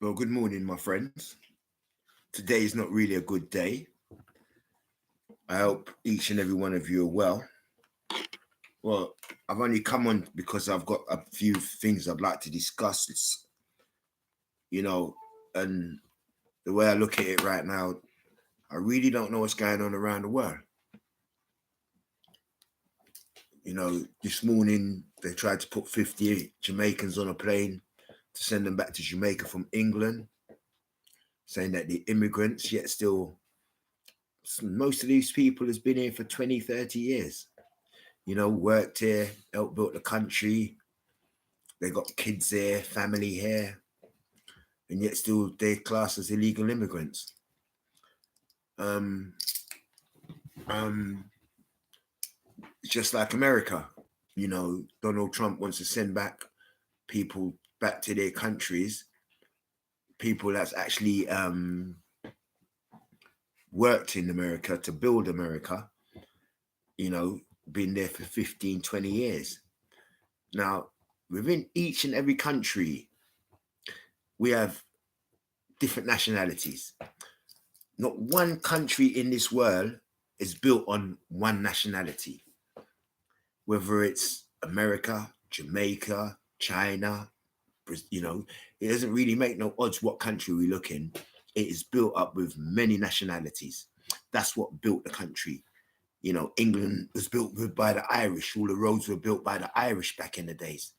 Well, good morning, my friends. Today is not really a good day. I hope each and every one of you are well. Well, I've only come on because I've got a few things I'd like to discuss. You know, and the way I look at it right now, I really don't know what's going on around the world. This morning they tried to put 50 Jamaicans on a plane to send them back to Jamaica from England, saying that the immigrants, yet still, most of these people has been here for 20, 30 years. Worked here, helped build the country. They got kids here, family here, and yet still they're classed as illegal immigrants. Um, um, just like America, Donald Trump wants to send back people back to their countries, people that's actually worked in America to build America, you know, been there for 15, 20 years. Now, within each and every country, we have different nationalities. Not one country in this world is built on one nationality, whether it's America, Jamaica, China, it doesn't really make no odds what country we look in. It is built up with many nationalities. That's what built the country. England was built by the Irish. All the roads were built by the Irish back in the days.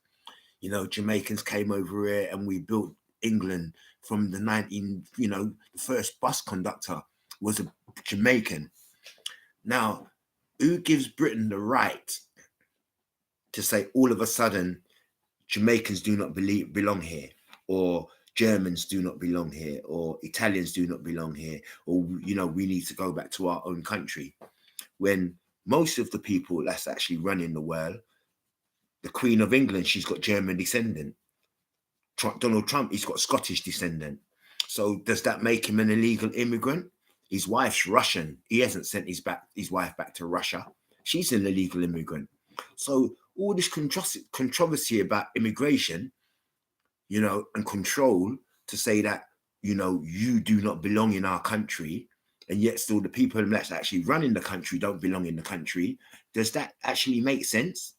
Jamaicans came over here and we built England from the first bus conductor was a Jamaican. Now, who gives Britain the right to say all of a sudden Jamaicans do not belong here, or Germans do not belong here, or Italians do not belong here, or we need to go back to our own country, when most of the people that's actually running the world, the Queen of England, she's got German descendant. Donald Trump, he's got Scottish descendant. So does that make him an illegal immigrant? His wife's Russian. He hasn't sent his wife back to Russia. She's an illegal immigrant. So all this controversy about immigration, and control to say that, you do not belong in our country, and yet still the people that's actually running the country don't belong in the country. Does that actually make sense?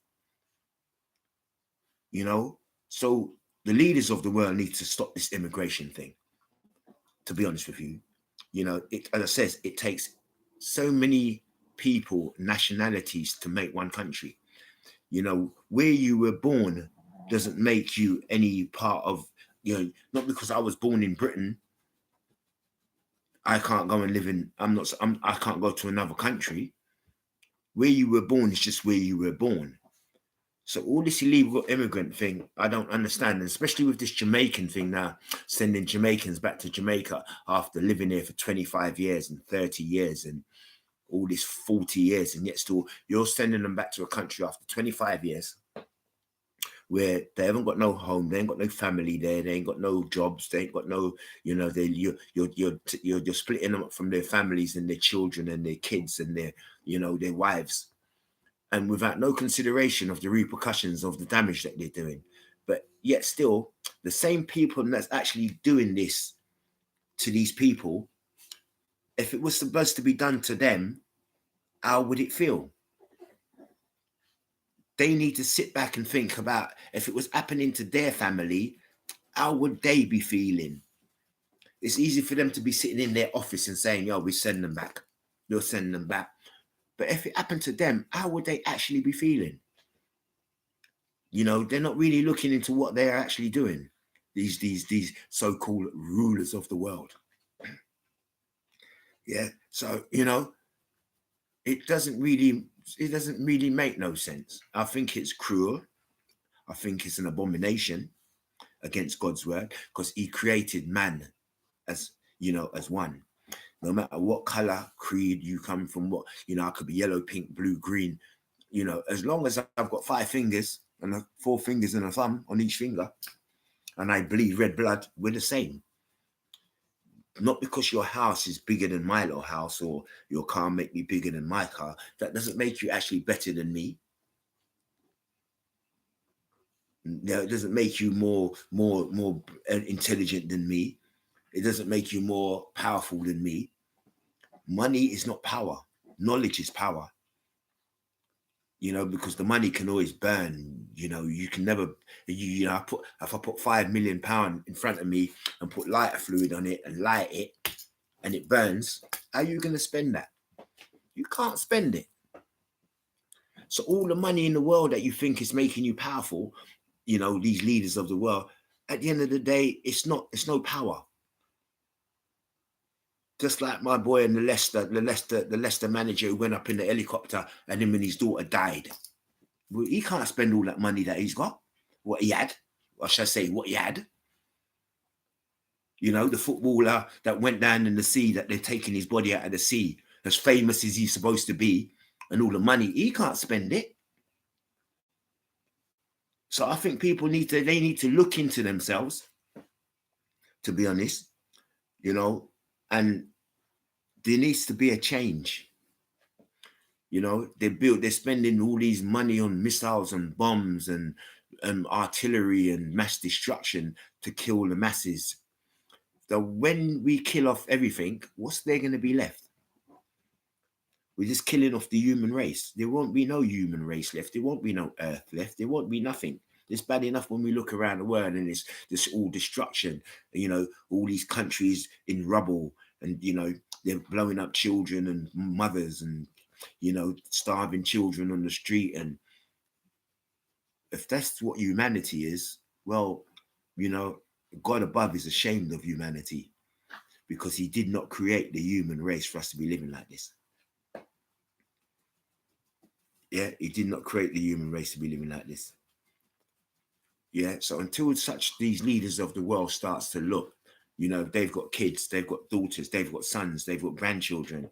So the leaders of the world need to stop this immigration thing, to be honest with you. As I says, it takes so many people, nationalities to make one country. Where you were born doesn't make you any part of, not because I was born in Britain, I can't go and live in, I can't go to another country. Where you were born is just where you were born. So all this illegal immigrant thing, I don't understand, and especially with this Jamaican thing now, sending Jamaicans back to Jamaica after living here for 25 years and 30 years and all this 40 years, and yet still you're sending them back to a country after 25 years where they haven't got no home, they ain't got no family there, they ain't got no jobs, they ain't got no, you're splitting them up from their families and their children and their kids and their wives, and without no consideration of the repercussions of the damage that they're doing. But yet still, the same people that's actually doing this to these people, if it was supposed to be done to them, how would it feel? They need to sit back and think about, if it was happening to their family, how would they be feeling? It's easy for them to be sitting in their office and saying, "Yo, we send them back. You'll send them back." But if it happened to them, how would they actually be feeling? They're not really looking into what they're actually doing. These so-called rulers of the world. Yeah. So it doesn't really make no sense. I think it's cruel. I think it's an abomination against God's word, because He created man as as one. No matter what color, creed you come from, I could be yellow, pink, blue, green. As long as I've got 5 fingers and 4 fingers and a thumb on each finger, and I bleed red blood, we're the same. Not because your house is bigger than my little house or your car make me bigger than my car. That doesn't make you actually better than me. No, it doesn't make you more intelligent than me. It doesn't make you more powerful than me. Money is not power. Knowledge is power. Because the money can always burn. You can never. If I put £5 million in front of me and put lighter fluid on it and light it, and it burns, how are you going to spend that? You can't spend it. So all the money in the world that you think is making you powerful, these leaders of the world, at the end of the day, it's no power. Just like my boy in the Leicester manager who went up in the helicopter and then when his daughter died. Well, he can't spend all that money that he's got. What he had. Or should I say what he had? The footballer that went down in the sea, that they're taking his body out of the sea, as famous as he's supposed to be, and all the money, he can't spend it. So I think people need to look into themselves, to be honest, and there needs to be a change. They're spending all these money on missiles and bombs and artillery and mass destruction to kill the masses. So when we kill off everything, what's there going to be left? We're just killing off the human race. There won't be no human race left. There won't be no earth left. There won't be nothing. It's bad enough when we look around the world and it's this all destruction, all these countries in rubble and, they're blowing up children and mothers and, starving children on the street. And if that's what humanity is, well, God above is ashamed of humanity because he did not create the human race for us to be living like this. Yeah, he did not create the human race to be living like this. Yeah, so until these leaders of the world starts to look, they've got kids, they've got daughters, they've got sons, they've got grandchildren.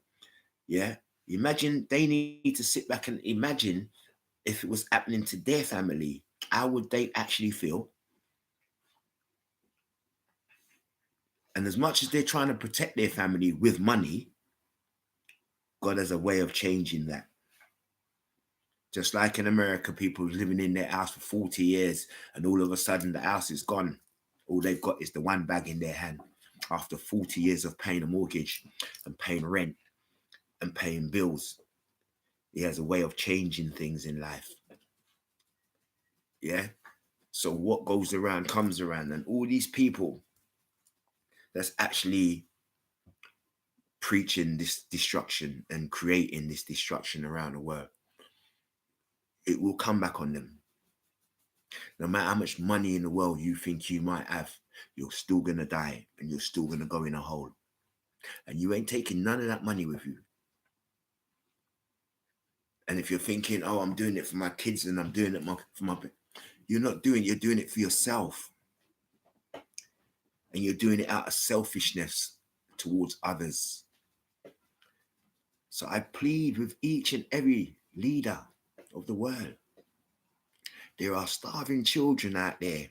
Yeah, imagine they need to sit back and imagine if it was happening to their family, how would they actually feel? And as much as they're trying to protect their family with money, God has a way of changing that. Just like in America, people living in their house for 40 years and all of a sudden the house is gone. All they've got is the one bag in their hand after 40 years of paying a mortgage and paying rent and paying bills. He has a way of changing things in life. Yeah. So what goes around comes around, and all these people that's actually preaching this destruction and creating this destruction around the world, it will come back on them. No matter how much money in the world you think you might have, you're still going to die and you're still going to go in a hole. And you ain't taking none of that money with you. And if you're thinking, oh, I'm doing it for my kids and I'm doing it for my... You're not doing it, you're doing it for yourself. And you're doing it out of selfishness towards others. So I plead with each and every leader of the world. There are starving children out there.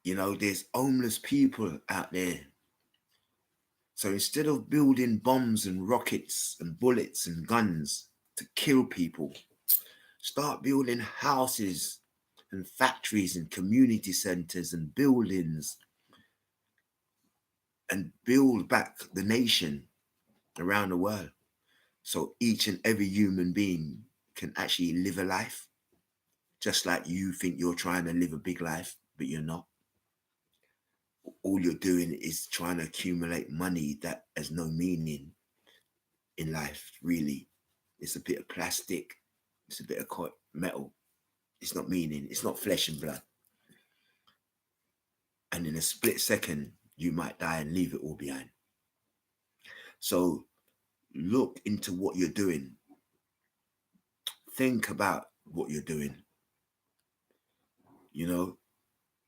There's homeless people out there. So instead of building bombs and rockets and bullets and guns to kill people, start building houses and factories and community centers and buildings and build back the nation around the world. So each and every human being can actually live a life, just like you think you're trying to live a big life, but you're not. All you're doing is trying to accumulate money that has no meaning in life, really. It's a bit of plastic. It's a bit of metal. It's not meaning. It's not flesh and blood. And in a split second, you might die and leave it all behind. So look into what you're doing. Think about what you're doing.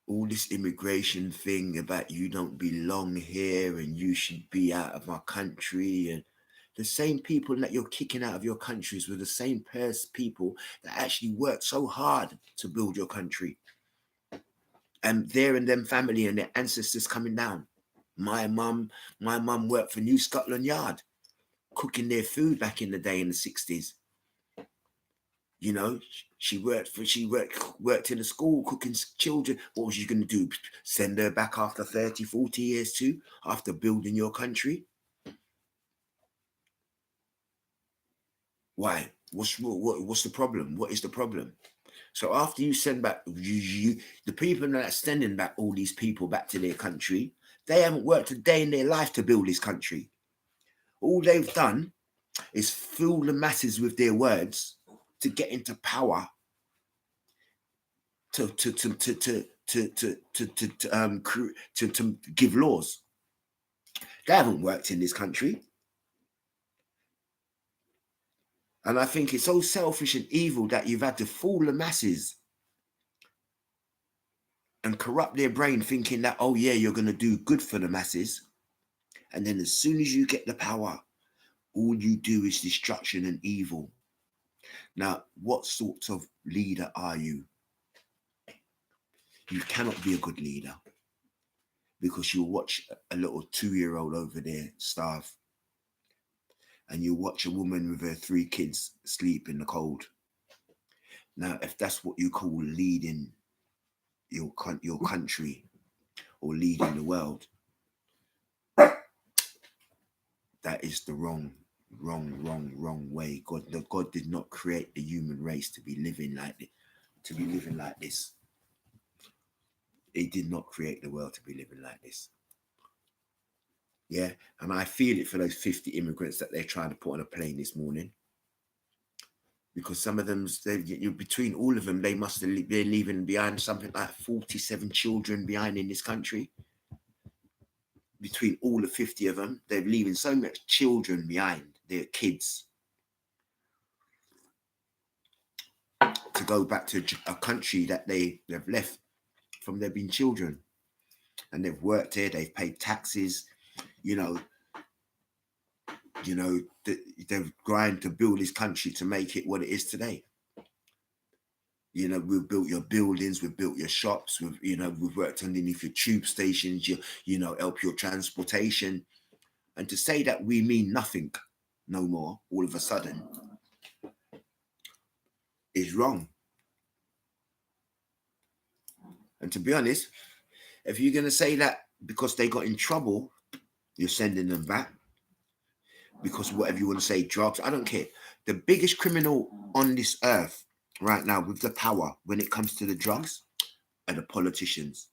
All this immigration thing about you don't belong here and you should be out of our country, and the same people that you're kicking out of your countries were the same people that actually worked so hard to build your country. And their and them family and their ancestors coming down. My mum worked for New Scotland Yard, cooking their food back in the day in the 60s. You know, she worked in a school cooking children. What was you going to do? Send her back after 30, 40 years too, after building your country? Why? What's the problem? What is the problem? So after you send back the people that are sending back all these people back to their country, they haven't worked a day in their life to build this country. All they've done is fool the masses with their words to get into power, to give laws. They haven't worked in this country. And I think it's so selfish and evil that you've had to fool the masses and corrupt their brain thinking that, oh yeah, you're going to do good for the masses. And then as soon as you get the power, all you do is destruction and evil. Now, what sort of leader are you? You cannot be a good leader because you watch a little 2-year-old over there starve, and you watch a woman with her 3 kids sleep in the cold. Now, if that's what you call leading your country or leading the world, that is the wrong way. God did not create the human race to be living like this. He did not create the world to be living like this. Yeah, and I feel it for those 50 immigrants that they're trying to put on a plane this morning. Because some of them, between all of them, they're leaving behind something like 47 children behind in this country. Between all the 50 of them, they're leaving so much children behind, their kids, to go back to a country that they've left from they've been children. And they've worked here, they've paid taxes, they've grind to build this country to make it what it is today. We've built your buildings, we've built your shops, we've worked underneath your tube stations, help your transportation. And to say that we mean nothing no more, all of a sudden, is wrong. And to be honest, if you're going to say that because they got in trouble, you're sending them back, because whatever you want to say, drugs, I don't care. The biggest criminal on this earth right now with the power when it comes to the drugs are the politicians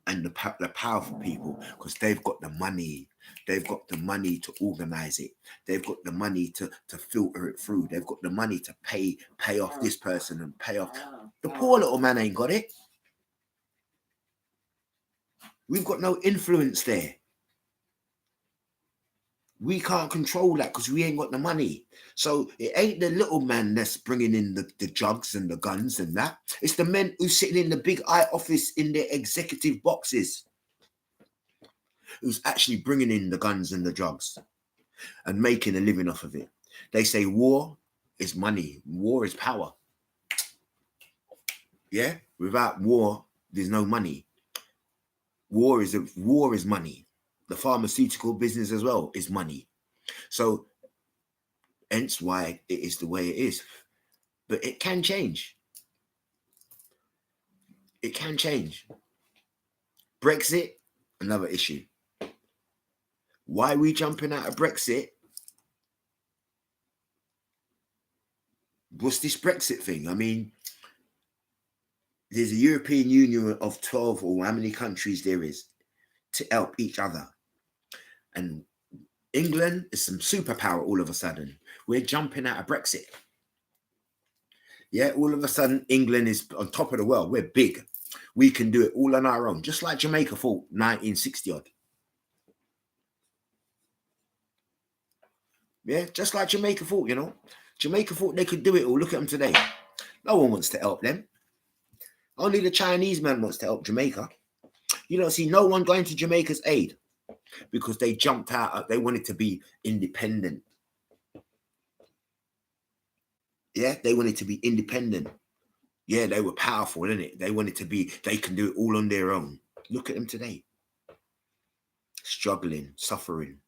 and the powerful people, because they've got the money. They've got the money to organize it. They've got the money to filter it through. They've got the money to pay off this person and pay off. The poor little man ain't got it. We've got no influence there. We can't control that because we ain't got the money. So it ain't the little man that's bringing in the drugs and the guns and that. It's the men who's sitting in the big eye office in their executive boxes who's actually bringing in the guns and the drugs and making a living off of it. They say war is money. War is power. Yeah? Without war, there's no money. War is money. The pharmaceutical business as well is money. So hence why it is the way it is. But it can change. It can change. Brexit, another issue. Why are we jumping out of Brexit? What's this Brexit thing? I mean, there's a European Union of 12 or how many countries there is to help each other. And England is some superpower all of a sudden. We're jumping out of Brexit. Yeah, all of a sudden, England is on top of the world. We're big. We can do it all on our own, just like Jamaica thought 1960 odd. Yeah, just like Jamaica thought, Jamaica thought they could do it all. Look at them today. No one wants to help them. Only the Chinese man wants to help Jamaica. You don't see no one going to Jamaica's aid because they jumped out. They wanted to be independent. Yeah, they wanted to be independent. Yeah, they were powerful, isn't it? They wanted to be, they can do it all on their own. Look at them today. Struggling, suffering.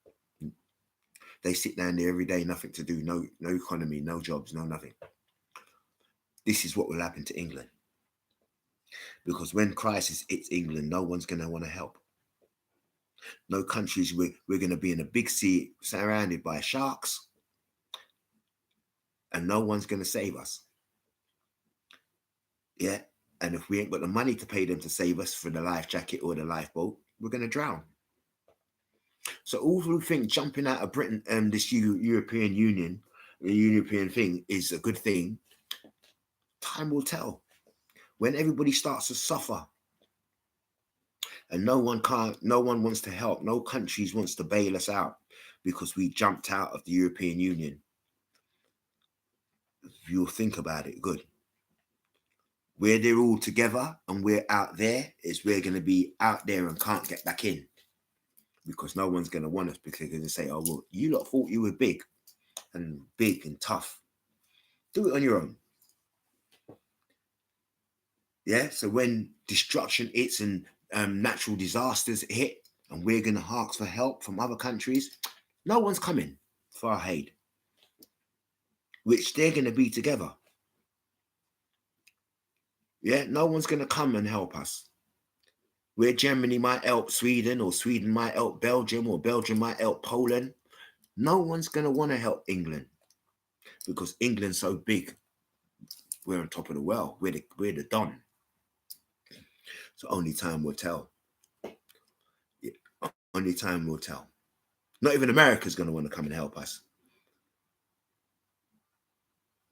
They sit down there every day, nothing to do, no economy, no jobs, no nothing. this is what will happen to England. Because when crisis hits England, no one's going to want to help. No countries, we're going to be in a big sea surrounded by sharks, and no one's going to save us. Yeah. And if we ain't got the money to pay them to save us for the life jacket or the lifeboat, we're going to drown. So all who think jumping out of Britain and this European Union, the European thing is a good thing, time will tell. When everybody starts to suffer and no one wants to help, no countries wants to bail us out because we jumped out of the European Union, you'll think about it good. Where they're all together and we're out there is we're going to be out there and can't get back in because no one's going to want us because they're going to say, oh, well, you lot thought you were big and tough. Do it on your own. Yeah. So when destruction hits and natural disasters hit and we're going to ask for help from other countries, no one's coming for our aid, which they're going to be together. Yeah. No one's going to come and help us. Where Germany might help Sweden or Sweden might help Belgium or Belgium might help Poland, no one's going to want to help England because England's so big. We're on top of the world. We're the Don. So only time will tell. Yeah, only time will tell. Not even America's going to want to come and help us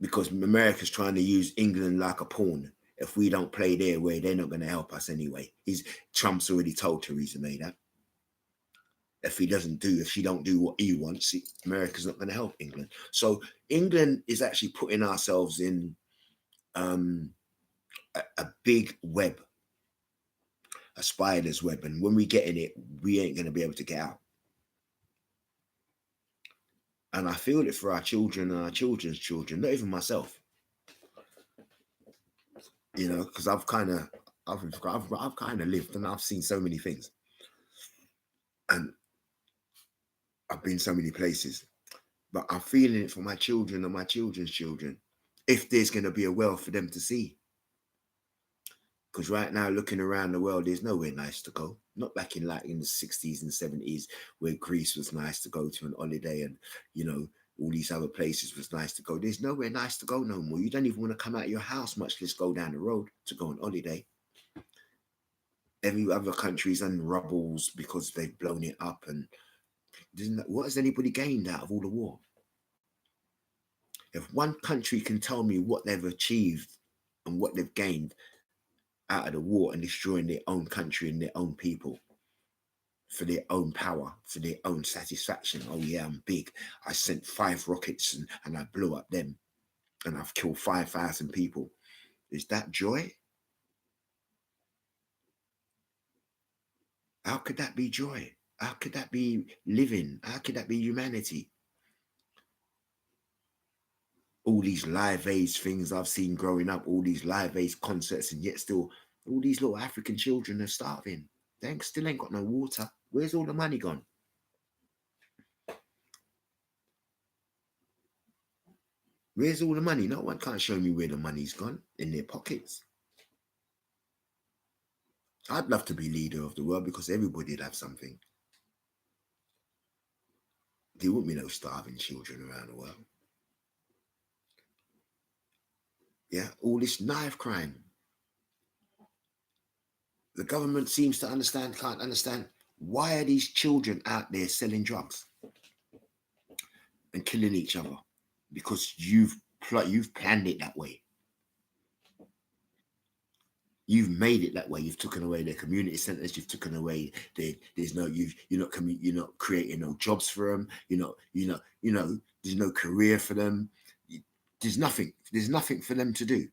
because America's trying to use England like a pawn. If we don't play their way, they're not going to help us anyway. Trump's already told Theresa May that. If she don't do what he wants, America's not going to help England. So England is actually putting ourselves in a big web, a spider's web. And when we get in it, we ain't going to be able to get out. And I feel it for our children and our children's children, not even myself. You know, because I've kind of lived and I've seen so many things. And I've been so many places. But I'm feeling it for my children and my children's children. If there's going to be a world for them to see. Because right now, looking around the world, there's nowhere nice to go. Not back in the 60s and 70s where Greece was nice to go to an holiday and, you know, all these other places was nice to go. There's nowhere nice to go no more. You don't even want to come out of your house, much less go down the road to go on holiday. Every other country's on rubbles because they've blown it up. And what has anybody gained out of all the war? If one country can tell me what they've achieved and what they've gained out of the war and destroying their own country and their own people for their own power, for their own satisfaction. Oh yeah, I'm big. I sent 5 rockets and I blew up them and I've killed 5,000 people. Is that joy? How could that be joy? How could that be living? How could that be humanity? All these Live Aid things I've seen growing up, all these Live Aid concerts, and yet still all these little African children are starving. They still ain't got no water. Where's all the money gone? Where's all the money? No one can't show me where the money's gone in their pockets. I'd love to be leader of the world because everybody'd have something. There wouldn't be no starving children around the world. Yeah, all this knife crime. The government can't understand why are these children out there selling drugs and killing each other? Because you've planned it that way. You've made it that way. You've taken away their community centers. You've taken away you're not creating no jobs for them. There's no career for them. There's nothing for them to do.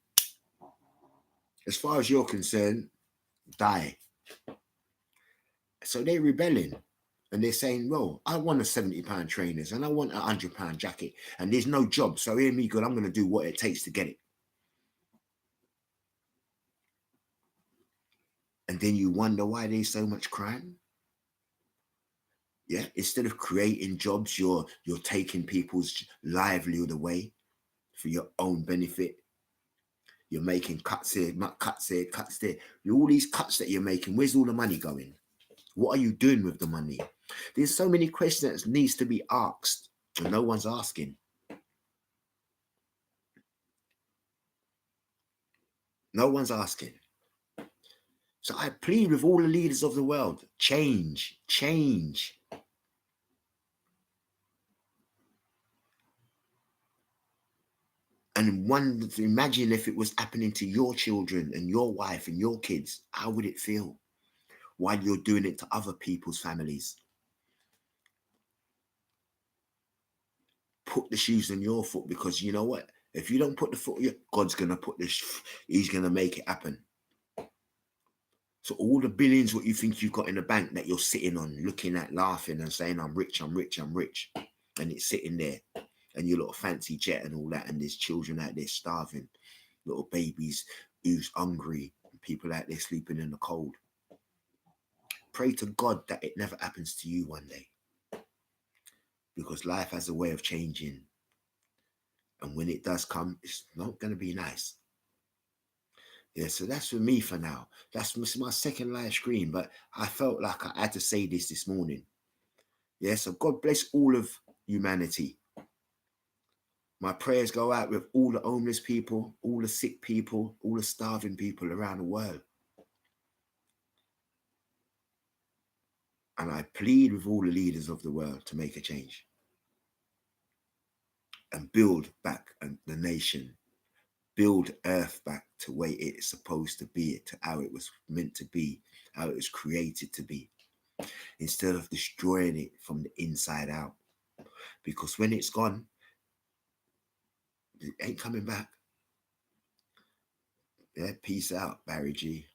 As far as you're concerned, die. So they're rebelling and they're saying, well, I want a £70 trainers and I want a £100 jacket and there's no job. So hear me good, I'm going to do what it takes to get it. And then you wonder why there's so much crime. Yeah, instead of creating jobs, you're taking people's livelihood away for your own benefit. You're making cuts here, cuts there, cuts there. All these cuts that you're making, where's all the money going? What are you doing with the money? There's so many questions that needs to be asked, and no one's asking. No one's asking. So I plead with all the leaders of the world, change, change. And one, imagine if it was happening to your children and your wife and your kids, how would it feel while you're doing it to other people's families? Put the shoes on your foot, because you know what? If you don't put the foot, God's going to put this, he's going to make it happen. So all the billions, what you think you've got in the bank that you're sitting on, looking at, laughing and saying, I'm rich, I'm rich, I'm rich. And it's sitting there and your little fancy jet and all that. And there's children out there starving, little babies who's hungry, people out there sleeping in the cold. Pray to God that it never happens to you one day, because life has a way of changing. And when it does come, it's not going to be nice. Yeah, so that's for me for now. That's my second live stream, but I felt like I had to say this morning. Yeah, so God bless all of humanity. My prayers go out with all the homeless people, all the sick people, all the starving people around the world. And I plead with all the leaders of the world to make a change and build back the nation, build Earth back to where it's supposed to be, to how it was meant to be, how it was created to be, instead of destroying it from the inside out. Because when it's gone, it ain't coming back. Yeah, peace out, Barry G.